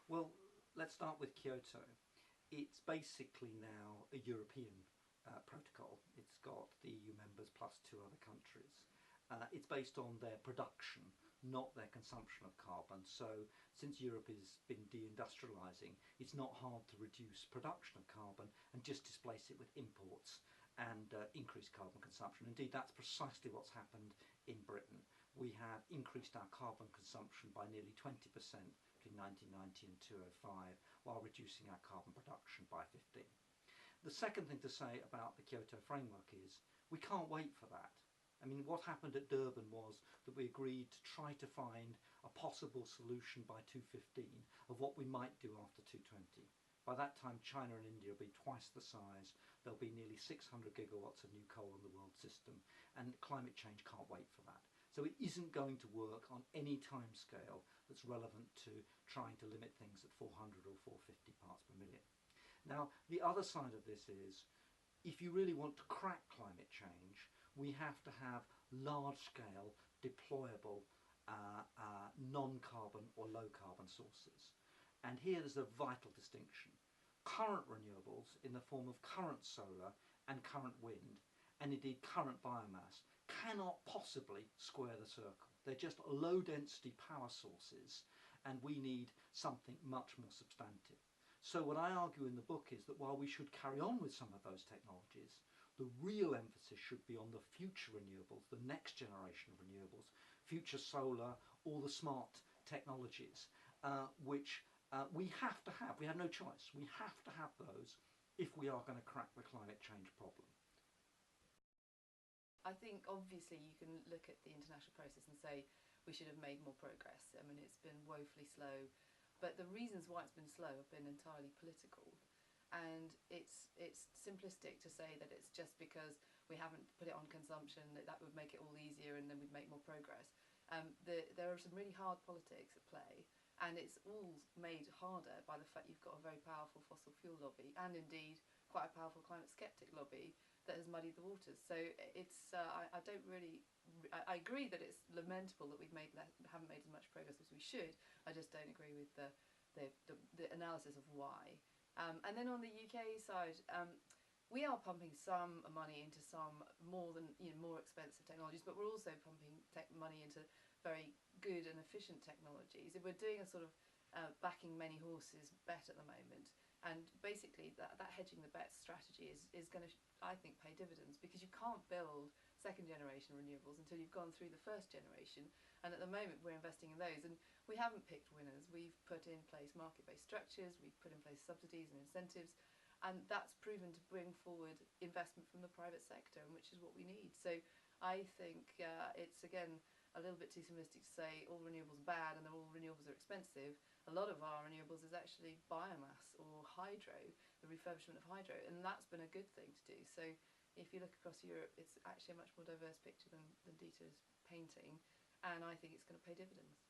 Well, let's start with Kyoto. It's basically now a European protocol. It's got the EU members plus 2 other countries. It's based on their production, not their consumption of carbon. So since Europe has been deindustrialising, it's not hard to reduce production of carbon and just displace it with imports and increase carbon consumption. Indeed, that's precisely what's happened in Britain. We have increased our carbon consumption by nearly 20% between 1990 and 2005, while reducing our carbon production by 15. The second thing to say about the Kyoto framework is we can't wait for that. I mean, what happened at Durban was that we agreed to try to find a possible solution by 2015 of what we might do after 2020. By that time, China and India will be twice the size. There'll be nearly 600 gigawatts of new coal in the world system, and climate change can't wait for that. So it isn't going to work on any time scale that's relevant to trying to limit things at 400 or 450 parts per million. Now, the other side of this is, if you really want to crack climate change, we have to have large-scale, deployable, non-carbon or low-carbon sources. And here there's a vital distinction. Current renewables, in the form of current solar and current wind, and indeed current biomass, cannot possibly square the circle. They're just low-density power sources, and we need something much more substantive. So what I argue in the book is that while we should carry on with some of those technologies, the real emphasis should be on the future renewables, the next generation of renewables, future solar, all the smart technologies, which we have to have. We have no choice. We have to have those if we are going to crack the climate change problem. I think obviously you can look at the international process and say we should have made more progress. I mean, it's been woefully slow, but the reasons why it's been slow have been entirely political. And it's simplistic to say that it's just because we haven't put it on consumption that would make it all easier and then we'd make more progress. There are some really hard politics at play, and it's all made harder by the fact you've got a very powerful fossil fuel lobby, and indeed quite a powerful climate sceptic lobby that has muddied the waters. So it's I don't really I agree that it's lamentable that haven't made as much progress as we should. I just don't agree with the analysis of why. And then on the UK side, we are pumping some money into some more expensive technologies, but we're also pumping money into very good and efficient technologies. If we're doing a sort of backing many horses bet at the moment, and basically that hedging the bets strategy is going to, I think, pay dividends, because you can't build second generation renewables until you've gone through the first generation, and at the moment we're investing in those, and we haven't picked winners. We've put in place market-based structures, we've put in place subsidies and incentives, and that's proven to bring forward investment from the private sector, which is what we need. So I think it's, again, a little bit too simplistic to say all renewables are bad and all renewables are expensive. A lot of our renewables is actually biomass or hydro, the refurbishment of hydro, and that's been a good thing to do. So if you look across Europe, it's actually a much more diverse picture than Dieter is painting, and I think it's going to pay dividends.